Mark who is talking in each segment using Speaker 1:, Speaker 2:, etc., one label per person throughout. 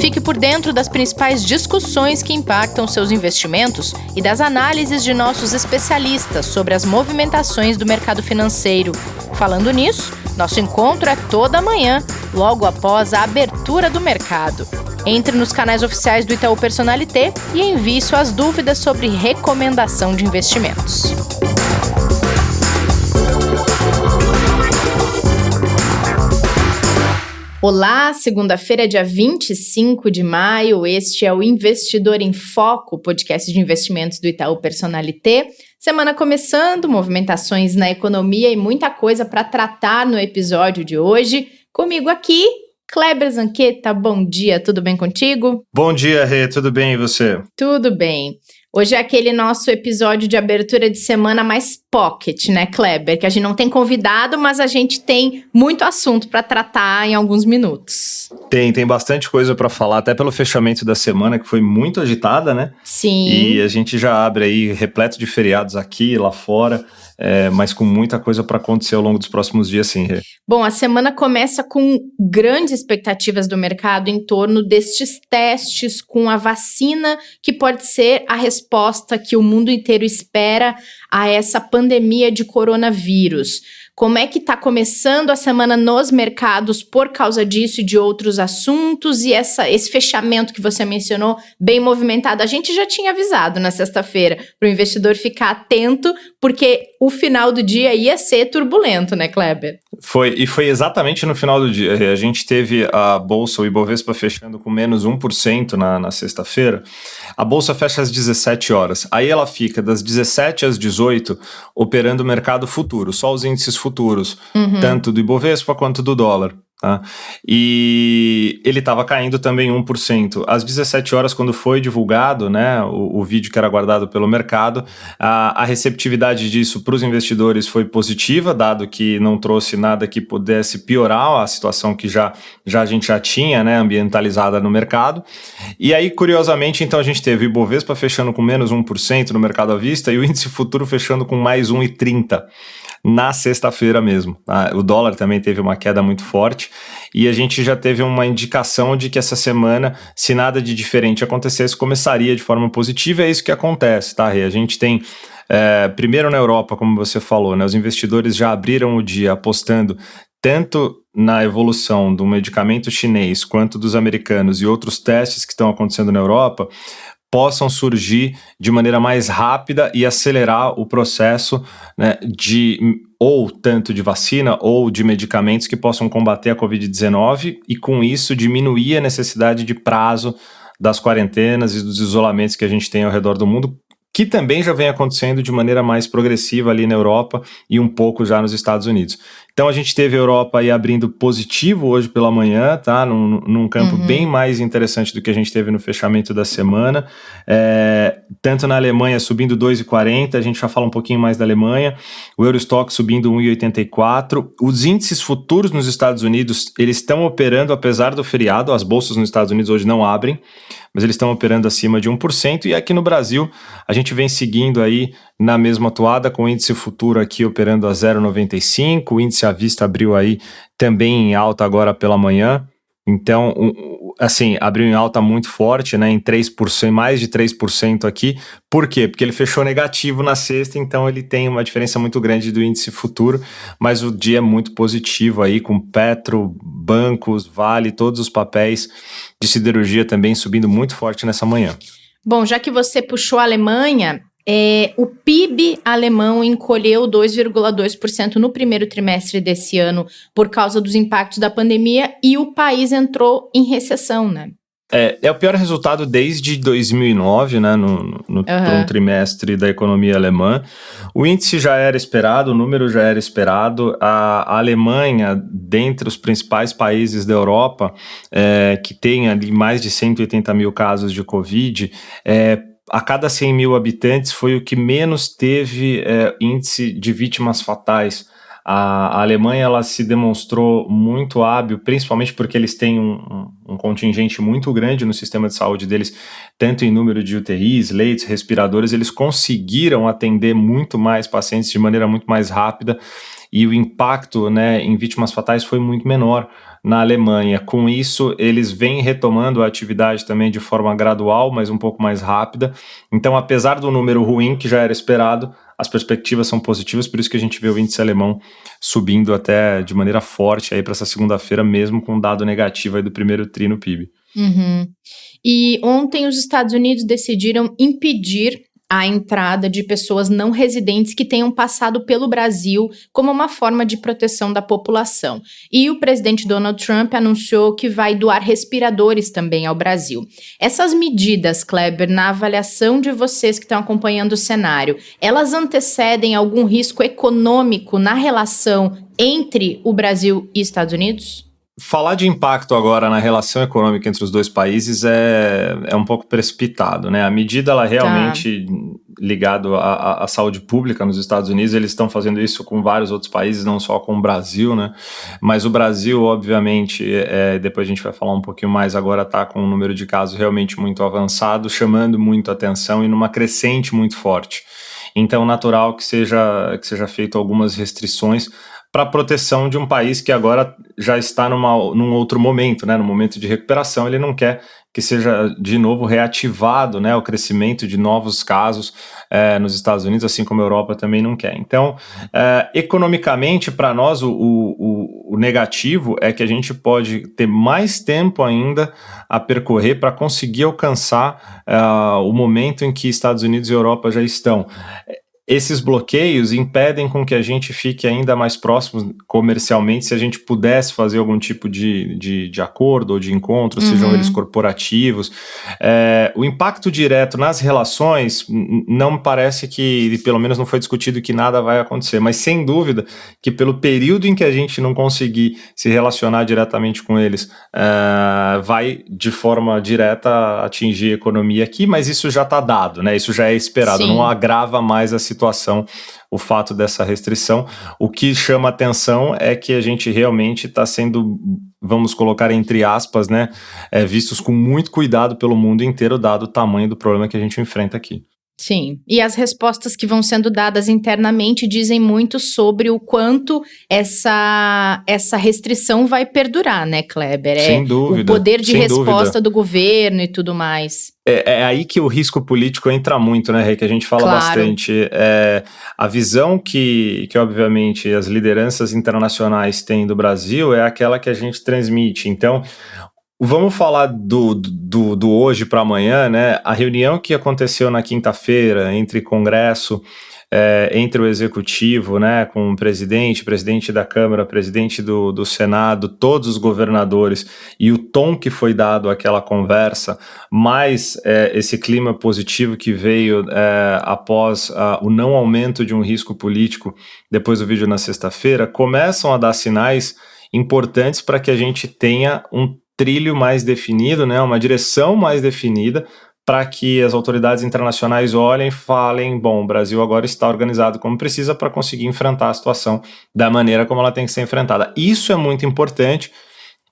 Speaker 1: Fique por dentro das principais discussões que impactam seus investimentos e das análises de nossos especialistas sobre as movimentações do mercado financeiro. Falando nisso, nosso encontro é toda manhã, logo após a abertura do mercado. Entre nos canais oficiais do Itaú Personalité e envie suas dúvidas sobre recomendação de investimentos. Olá, segunda-feira, dia 25 de maio, este é o Investidor em Foco, podcast de investimentos do Itaú Personalité. Semana começando, movimentações na economia e muita coisa para tratar no episódio de hoje. Comigo aqui, Kleber Zanquetta, bom dia, tudo bem contigo?
Speaker 2: Bom dia, Rê, tudo bem e você?
Speaker 1: Tudo bem. Hoje é aquele nosso episódio de abertura de semana mais pocket, né, Kleber? Que a gente não tem convidado, mas a gente tem muito assunto para tratar em alguns minutos.
Speaker 2: Tem bastante coisa para falar, até pelo fechamento da semana, que foi muito agitada, né?
Speaker 1: Sim.
Speaker 2: E a gente já abre aí repleto de feriados aqui e lá fora, mas com muita coisa para acontecer ao longo dos próximos dias, sim, Rê.
Speaker 1: Bom, a semana começa com grandes expectativas do mercado em torno destes testes com a vacina, que pode ser a resposta que o mundo inteiro espera a essa pandemia de coronavírus. Como é que está começando a semana nos mercados por causa disso e de outros assuntos? E esse fechamento que você mencionou, bem movimentado, a gente já tinha avisado na sexta-feira para o investidor ficar atento, porque o final do dia ia ser turbulento, né, Kleber?
Speaker 2: Foi exatamente no final do dia. A gente teve a Bolsa, o Ibovespa, fechando com menos 1% na sexta-feira. A Bolsa fecha às 17 horas. Aí ela fica das 17 às 18 operando o mercado futuro, só os índices futuros, tanto do Ibovespa quanto do dólar. Tá? E ele estava caindo também 1%. Às 17 horas, quando foi divulgado, né, o vídeo que era guardado pelo mercado, a receptividade disso para os investidores foi positiva, dado que não trouxe nada que pudesse piorar a situação que já a gente já tinha, né, ambientalizada no mercado. E aí, curiosamente, então a gente teve o Ibovespa fechando com menos 1% no mercado à vista e o índice futuro fechando com mais 1,30%. Na sexta-feira mesmo. Tá? O dólar também teve uma queda muito forte e a gente já teve uma indicação de que essa semana, se nada de diferente acontecesse, começaria de forma positiva. É isso que acontece, tá, Rê? A gente tem, primeiro na Europa, como você falou, né, os investidores já abriram o dia apostando tanto na evolução do medicamento chinês quanto dos americanos e outros testes que estão acontecendo na Europa, possam surgir de maneira mais rápida e acelerar o processo, né, ou tanto de vacina ou de medicamentos que possam combater a Covid-19 e com isso diminuir a necessidade de prazo das quarentenas e dos isolamentos que a gente tem ao redor do mundo, que também já vem acontecendo de maneira mais progressiva ali na Europa e um pouco já nos Estados Unidos. Então a gente teve a Europa aí abrindo positivo hoje pela manhã, tá? Num campo bem mais interessante do que a gente teve no fechamento da semana. Tanto na Alemanha subindo 2,40, a gente já fala um pouquinho mais da Alemanha. O Eurostock subindo 1,84. Os índices futuros nos Estados Unidos, eles estão operando apesar do feriado. As bolsas nos Estados Unidos hoje não abrem, mas eles estão operando acima de 1%, e aqui no Brasil a gente vem seguindo aí na mesma toada, com o índice futuro aqui operando a 0,95, o índice à vista abriu aí também em alta agora pela manhã, então, assim, abriu em alta muito forte, né, em 3%, mais de 3% aqui. Por quê? Porque ele fechou negativo na sexta, então ele tem uma diferença muito grande do índice futuro, mas o dia é muito positivo aí, com Petro, bancos, Vale, todos os papéis de siderurgia também subindo muito forte nessa manhã.
Speaker 1: Bom, já que você puxou a Alemanha, o PIB alemão encolheu 2,2% no primeiro trimestre desse ano por causa dos impactos da pandemia e o país entrou em recessão, né?
Speaker 2: É o pior resultado desde 2009, né, no um trimestre da economia alemã. O índice já era esperado, o número já era esperado. A Alemanha, dentre os principais países da Europa, que tem ali mais de 180 mil casos de Covid, a cada 100 mil habitantes foi o que menos teve índice de vítimas fatais. A Alemanha, ela se demonstrou muito hábil, principalmente porque eles têm um contingente muito grande no sistema de saúde deles, tanto em número de UTIs, leitos, respiradores. Eles conseguiram atender muito mais pacientes de maneira muito mais rápida, e o impacto, né, em vítimas fatais foi muito menor. na Alemanha. Com isso, eles vêm retomando a atividade também de forma gradual, mas um pouco mais rápida. Então, apesar do número ruim que já era esperado, as perspectivas são positivas, por isso que a gente vê o índice alemão subindo até de maneira forte aí para essa segunda-feira, mesmo com um dado negativo aí do primeiro tri no PIB.
Speaker 1: Uhum. E ontem os Estados Unidos decidiram impedir a entrada de pessoas não residentes que tenham passado pelo Brasil como uma forma de proteção da população. E o presidente Donald Trump anunciou que vai doar respiradores também ao Brasil. Essas medidas, Kleber, na avaliação de vocês que estão acompanhando o cenário, elas antecedem algum risco econômico na relação entre o Brasil e Estados Unidos?
Speaker 2: Falar de impacto agora na relação econômica entre os dois países é um pouco precipitado, né? A medida, ela realmente ligado à saúde pública nos Estados Unidos, eles estão fazendo isso com vários outros países, não só com o Brasil, né? Mas o Brasil, obviamente, depois a gente vai falar um pouquinho mais, agora está com um número de casos realmente muito avançado, chamando muito atenção e numa crescente muito forte. Então, natural que seja feito algumas restrições para a proteção de um país que agora já está num outro momento, né? No momento de recuperação, ele não quer que seja de novo reativado, né, o crescimento de novos casos nos Estados Unidos, assim como a Europa também não quer. Então, economicamente, para nós, o negativo é que a gente pode ter mais tempo ainda a percorrer para conseguir alcançar o momento em que Estados Unidos e Europa já estão. Esses bloqueios impedem com que a gente fique ainda mais próximo comercialmente, se a gente pudesse fazer algum tipo de acordo ou de encontro, sejam eles corporativos. O impacto direto nas relações não me parece que, pelo menos não foi discutido que nada vai acontecer, mas sem dúvida que pelo período em que a gente não conseguir se relacionar diretamente com eles, vai de forma direta atingir a economia aqui, mas isso já está dado, né? Isso já é esperado, não agrava mais a situação, o fato dessa restrição. O que chama atenção é que a gente realmente está sendo, vamos colocar entre aspas, né, vistos com muito cuidado pelo mundo inteiro, dado o tamanho do problema que a gente enfrenta aqui.
Speaker 1: Sim, e as respostas que vão sendo dadas internamente dizem muito sobre o quanto essa restrição vai perdurar, né, Kleber?
Speaker 2: Sem dúvida.
Speaker 1: O poder de resposta do governo e tudo mais.
Speaker 2: É aí que o risco político entra muito, né, Rê, que a gente fala bastante. A visão que obviamente, as lideranças internacionais têm do Brasil é aquela que a gente transmite. Então, vamos falar do hoje para amanhã, né? A reunião que aconteceu na quinta-feira entre Congresso, entre o Executivo, né, com o presidente da Câmara, presidente do Senado, todos os governadores, e o tom que foi dado àquela conversa, mais esse clima positivo que veio após o não aumento de um risco político depois do vídeo na sexta-feira, começam a dar sinais importantes para que a gente tenha um trilho mais definido, né, uma direção mais definida, para que as autoridades internacionais olhem e falem, bom, o Brasil agora está organizado como precisa para conseguir enfrentar a situação da maneira como ela tem que ser enfrentada. Isso é muito importante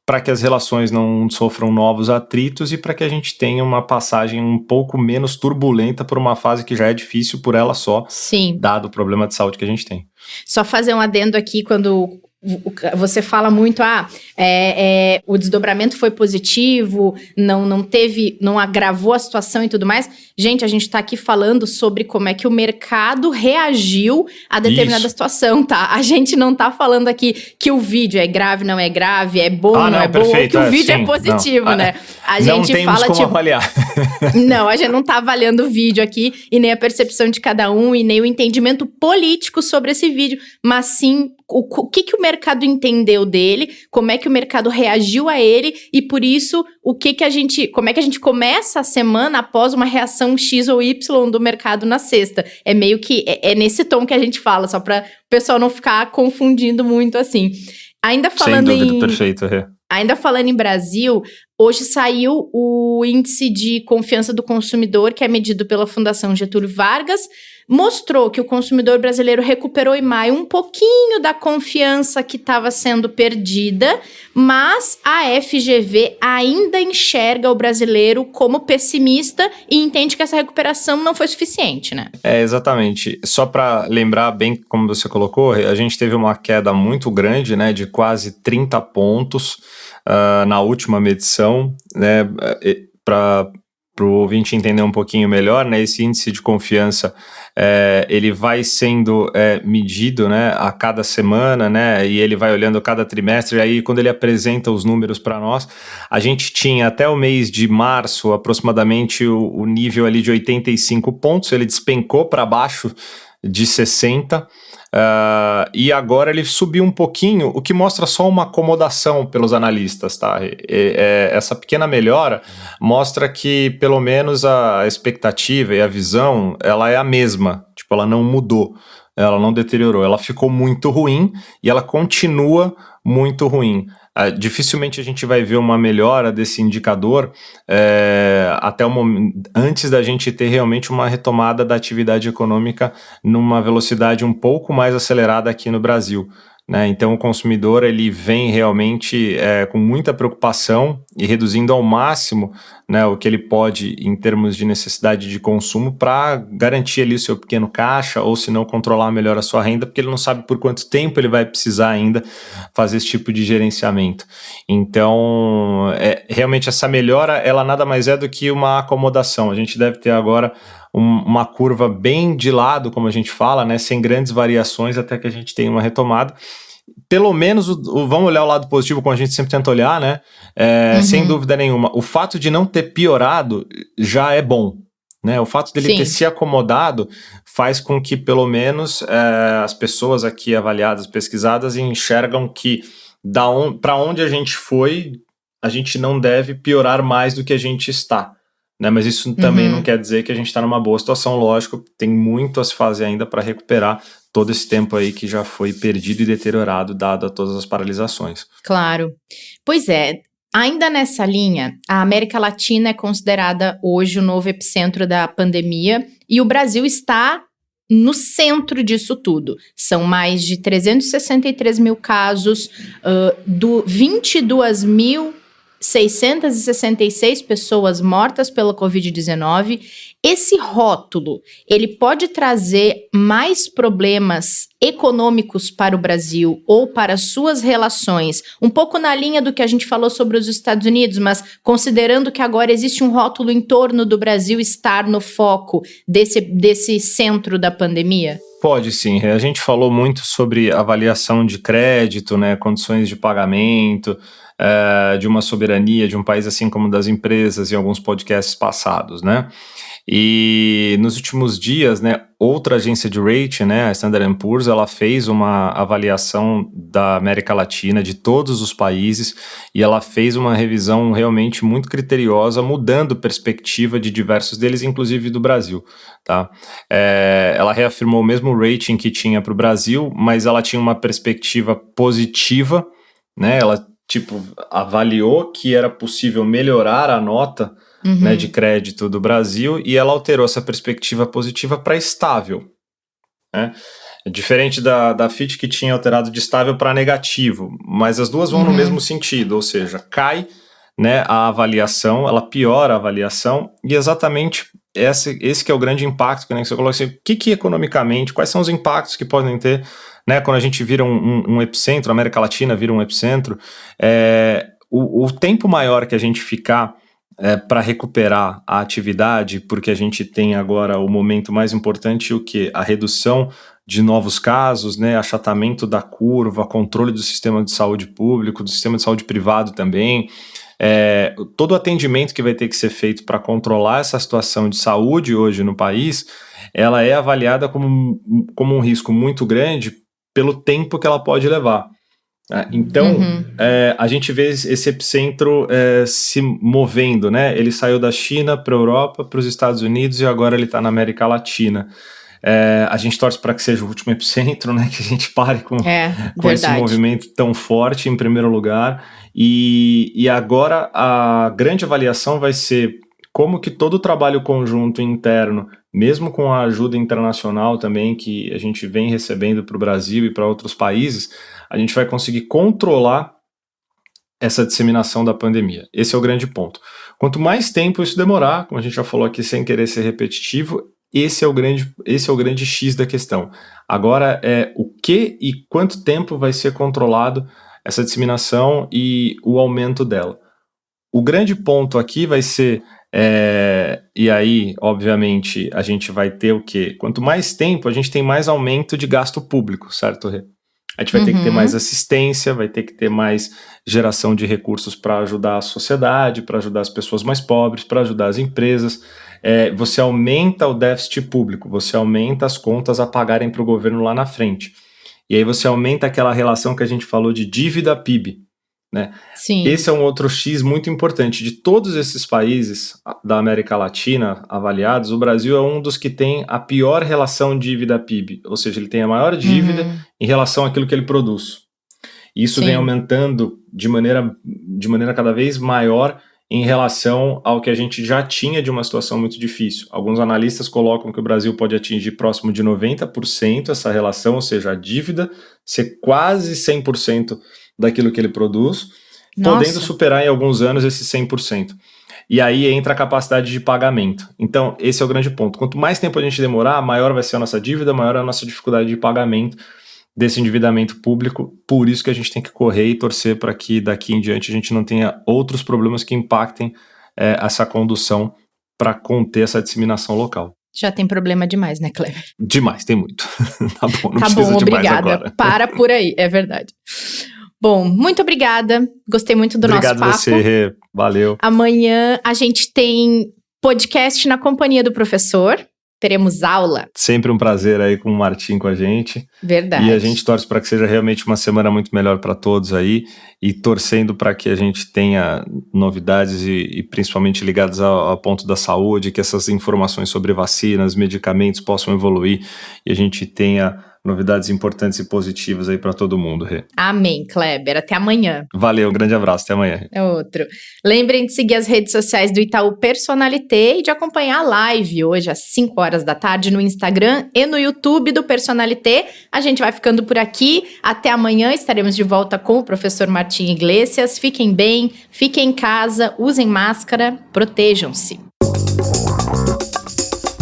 Speaker 2: para que as relações não sofram novos atritos e para que a gente tenha uma passagem um pouco menos turbulenta por uma fase que já é difícil por ela só, dado o problema de saúde que a gente tem.
Speaker 1: Só fazer um adendo aqui quando você fala muito, o desdobramento foi positivo, não agravou a situação e tudo mais. Gente, a gente tá aqui falando sobre como é que o mercado reagiu a determinada situação, tá? A gente não tá falando aqui que o vídeo é grave, não é grave, é bom, não é bom, ou que o vídeo é positivo, né? A gente
Speaker 2: fala, como avaliar.
Speaker 1: Não, a gente não tá avaliando o vídeo aqui, e nem a percepção de cada um, e nem o entendimento político sobre esse vídeo, mas sim o que o mercado entendeu dele, como é que o mercado reagiu a ele, e por isso, como é que a gente começa a semana após uma reação X ou Y do mercado na sexta. É meio que, nesse tom que a gente fala, só para o pessoal não ficar confundindo muito assim. Ainda falando
Speaker 2: sem dúvida, perfeito, Rê.
Speaker 1: Ainda falando em Brasil, hoje saiu o índice de confiança do consumidor, que é medido pela Fundação Getúlio Vargas, mostrou que o consumidor brasileiro recuperou em maio um pouquinho da confiança que estava sendo perdida, mas a FGV ainda enxerga o brasileiro como pessimista e entende que essa recuperação não foi suficiente, né?
Speaker 2: Exatamente. Só para lembrar bem como você colocou, a gente teve uma queda muito grande, né, de quase 30 pontos na última medição, né, para o ouvinte entender um pouquinho melhor, né, esse índice de confiança, ele vai sendo medido, né, a cada semana, né, e ele vai olhando cada trimestre, e aí quando ele apresenta os números para nós, a gente tinha até o mês de março, aproximadamente o nível ali de 85 pontos, ele despencou para baixo de 60, e agora ele subiu um pouquinho, o que mostra só uma acomodação pelos analistas, tá? Essa pequena melhora mostra que pelo menos a expectativa e a visão, ela é a mesma, tipo, ela não mudou, ela não deteriorou, ela ficou muito ruim e ela continua muito ruim. Dificilmente a gente vai ver uma melhora desse indicador até o momento, antes da gente ter realmente uma retomada da atividade econômica numa velocidade um pouco mais acelerada aqui no Brasil, né? Então o consumidor ele vem realmente com muita preocupação e reduzindo ao máximo, né, o que ele pode em termos de necessidade de consumo para garantir ali o seu pequeno caixa ou se não controlar melhor a sua renda, porque ele não sabe por quanto tempo ele vai precisar ainda fazer esse tipo de gerenciamento. Então realmente essa melhora ela nada mais é do que uma acomodação. A gente deve ter agora uma curva bem de lado, como a gente fala, né, sem grandes variações até que a gente tenha uma retomada. Pelo menos, vamos olhar o lado positivo, como a gente sempre tenta olhar, né? Sem dúvida nenhuma. O fato de não ter piorado já é bom, né? O fato dele ter se acomodado faz com que, pelo menos, as pessoas aqui avaliadas, pesquisadas, enxergam que para onde a gente foi, a gente não deve piorar mais do que a gente está. Né, mas isso também não quer dizer que a gente está numa boa situação, lógico, tem muito a se fazer ainda para recuperar todo esse tempo aí que já foi perdido e deteriorado dado a todas as paralisações.
Speaker 1: Claro. Pois é, ainda nessa linha, a América Latina é considerada hoje o novo epicentro da pandemia e o Brasil está no centro disso tudo. São mais de 363 mil casos, 22.666 pessoas mortas pela Covid-19. Esse rótulo, ele pode trazer mais problemas econômicos para o Brasil ou para suas relações, um pouco na linha do que a gente falou sobre os Estados Unidos, mas considerando que agora existe um rótulo em torno do Brasil estar no foco desse centro da pandemia?
Speaker 2: Pode sim, a gente falou muito sobre avaliação de crédito, né, condições de pagamento, de uma soberania de um país assim como das empresas em alguns podcasts passados, né? E nos últimos dias, né, outra agência de rating, né, a Standard & Poor's, ela fez uma avaliação da América Latina, de todos os países, e ela fez uma revisão realmente muito criteriosa, mudando perspectiva de diversos deles, inclusive do Brasil, tá? Ela reafirmou o mesmo rating que tinha para o Brasil, mas ela tinha uma perspectiva positiva, né, ela avaliou que era possível melhorar a nota, né, de crédito do Brasil, e ela alterou essa perspectiva positiva para estável, né? Diferente da Fitch, que tinha alterado de estável para negativo, mas as duas vão no mesmo sentido, ou seja, cai, né, a avaliação, ela piora a avaliação, e exatamente esse que é o grande impacto, que, né, que você colocou assim, o que economicamente, quais são os impactos que podem ter, né, quando a gente vira um epicentro, a América Latina vira um epicentro, o tempo maior que a gente ficar para recuperar a atividade, porque a gente tem agora o momento mais importante, o que? A redução de novos casos, né, achatamento da curva, controle do sistema de saúde público, do sistema de saúde privado também, todo o atendimento que vai ter que ser feito para controlar essa situação de saúde hoje no país, ela é avaliada como um risco muito grande pelo tempo que ela pode levar. Então, a gente vê esse epicentro se movendo, né? Ele saiu da China para a Europa, para os Estados Unidos e agora ele está na América Latina. A gente torce para que seja o último epicentro, né? Que a gente pare com esse movimento tão forte em primeiro lugar. E agora a grande avaliação vai ser como que todo o trabalho conjunto interno mesmo com a ajuda internacional também que a gente vem recebendo para o Brasil e para outros países, a gente vai conseguir controlar essa disseminação da pandemia. Esse é o grande ponto. Quanto mais tempo isso demorar, como a gente já falou aqui sem querer ser repetitivo, esse é o grande X da questão. Agora é o que e quanto tempo vai ser controlado essa disseminação e o aumento dela. O grande ponto aqui vai ser, e aí, obviamente, a gente vai ter o quê? Quanto mais tempo, a gente tem mais aumento de gasto público, certo, Rê? A gente vai ter que ter mais assistência, vai ter que ter mais geração de recursos para ajudar a sociedade, para ajudar as pessoas mais pobres, para ajudar as empresas. Você aumenta o déficit público, você aumenta as contas a pagarem para o governo lá na frente. E aí você aumenta aquela relação que a gente falou de dívida PIB. Né?
Speaker 1: Sim.
Speaker 2: Esse é um outro X muito importante. De todos esses países da América Latina avaliados, o Brasil é um dos que tem a pior relação dívida-PIB, ou seja, ele tem a maior dívida em relação àquilo que ele produz. E isso vem aumentando de maneira cada vez maior em relação ao que a gente já tinha de uma situação muito difícil. Alguns analistas colocam que o Brasil pode atingir próximo de 90% essa relação, ou seja, a dívida ser quase 100% daquilo que ele produz, podendo superar em alguns anos esse 100%. E aí entra a capacidade de pagamento. Então, esse é o grande ponto. Quanto mais tempo a gente demorar, maior vai ser a nossa dívida, maior é a nossa dificuldade de pagamento desse endividamento público. Por isso que a gente tem que correr e torcer para que daqui em diante a gente não tenha outros problemas que impactem essa condução para conter essa disseminação local.
Speaker 1: Já tem problema demais, né, Kleber?
Speaker 2: Demais, tem muito. Tá bom, não
Speaker 1: tá
Speaker 2: precisa
Speaker 1: bom,
Speaker 2: demais
Speaker 1: obrigada.
Speaker 2: Agora.
Speaker 1: Para por aí, é verdade. Bom, muito obrigada. Gostei muito do nosso papo.
Speaker 2: Obrigado você, valeu.
Speaker 1: Amanhã a gente tem podcast na companhia do professor. Teremos aula.
Speaker 2: Sempre um prazer aí com o Martim com a gente.
Speaker 1: Verdade.
Speaker 2: E a gente torce para que seja realmente uma semana muito melhor para todos aí e torcendo para que a gente tenha novidades e principalmente ligadas ao ponto da saúde, que essas informações sobre vacinas, medicamentos possam evoluir e a gente tenha novidades importantes e positivas aí para todo mundo, Rê.
Speaker 1: Amém, Kleber. Até amanhã.
Speaker 2: Valeu, um grande abraço. Até amanhã.
Speaker 1: É outro. Lembrem de seguir as redes sociais do Itaú Personalité e de acompanhar a live hoje às 5 horas da tarde no Instagram e no YouTube do Personalité. A gente vai ficando por aqui. Até amanhã estaremos de volta com o professor Martim Iglesias. Fiquem bem, fiquem em casa, usem máscara, protejam-se.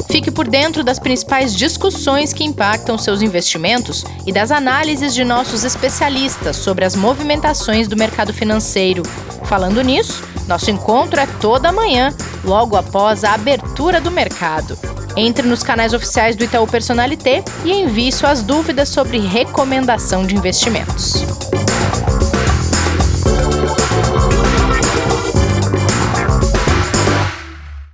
Speaker 1: Fique por dentro das principais discussões que impactam seus investimentos e das análises de nossos especialistas sobre as movimentações do mercado financeiro. Falando nisso, nosso encontro é toda manhã, logo após a abertura do mercado. Entre nos canais oficiais do Itaú Personalité e envie suas dúvidas sobre recomendação de investimentos.